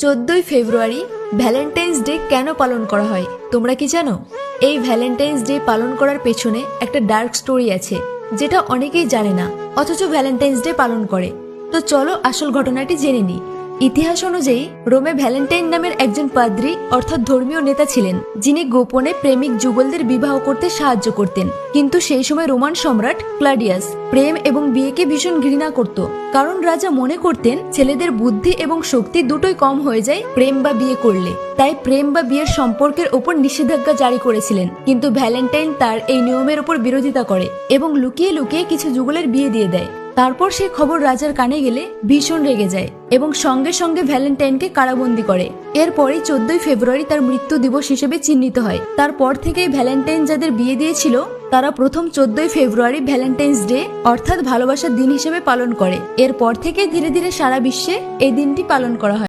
14ই ফেব্রুয়ারি Valentine's day কেন পালন করা হয় তোমরা কি জানো? এই ভ্যালেন্টাইন্স ডে পালন করার পেছনে একটা ডার্ক স্টোরি আছে, যেটা অনেকেই জানে না, অথচ ভ্যালেন্টাইন্স ডে পালন করে। তো চলো আসল ঘটনাটি জেনে নিই। ইতিহাস অনুযায়ী রোমে ভ্যালেন্টাইন নামের একজন পাদ্রী অর্থাৎ ধর্মীয় নেতা ছিলেন, যিনি গোপনে প্রেমিক যুগলদের বিবাহ করতে সাহায্য করতেন। কিন্তু সেই সময় রোমান সম্রাট ক্লাডিয়াস প্রেম এবং বিয়েকে ভীষণ ঘৃণা করত, কারণ রাজা মনে করতেন ছেলেদের বুদ্ধি এবং শক্তি দুটোই কম হয়ে যায় প্রেম বা বিয়ে করলে। তাই প্রেম বা বিয়ের সম্পর্কের ওপর নিষেধাজ্ঞা জারি করেছিলেন। কিন্তু ভ্যালেন্টাইন তার এই নিয়মের ওপর বিরোধিতা করে এবং লুকিয়ে লুকিয়ে কিছু যুগলের বিয়ে দিয়ে দেয়। তারপর সে খবর রাজার কানে গেলে ভীষণ রেগে যায় এবং সঙ্গে সঙ্গে ভ্যালেন্টাইনকে কারাবন্দী করে। এরপরই 14ই ফেব্রুয়ারি তার মৃত্যু দিবস হিসেবে চিহ্নিত হয়। তারপর থেকেই ভ্যালেন্টাইন যাদের বিয়ে দিয়েছিল তারা প্রথম 14ই ফেব্রুয়ারি ভ্যালেন্টাইন্স ডে অর্থাৎ ভালোবাসার দিন হিসেবে পালন করে। এরপর থেকে ধীরে ধীরে সারা বিশ্বে এই দিনটি পালন করা হয়।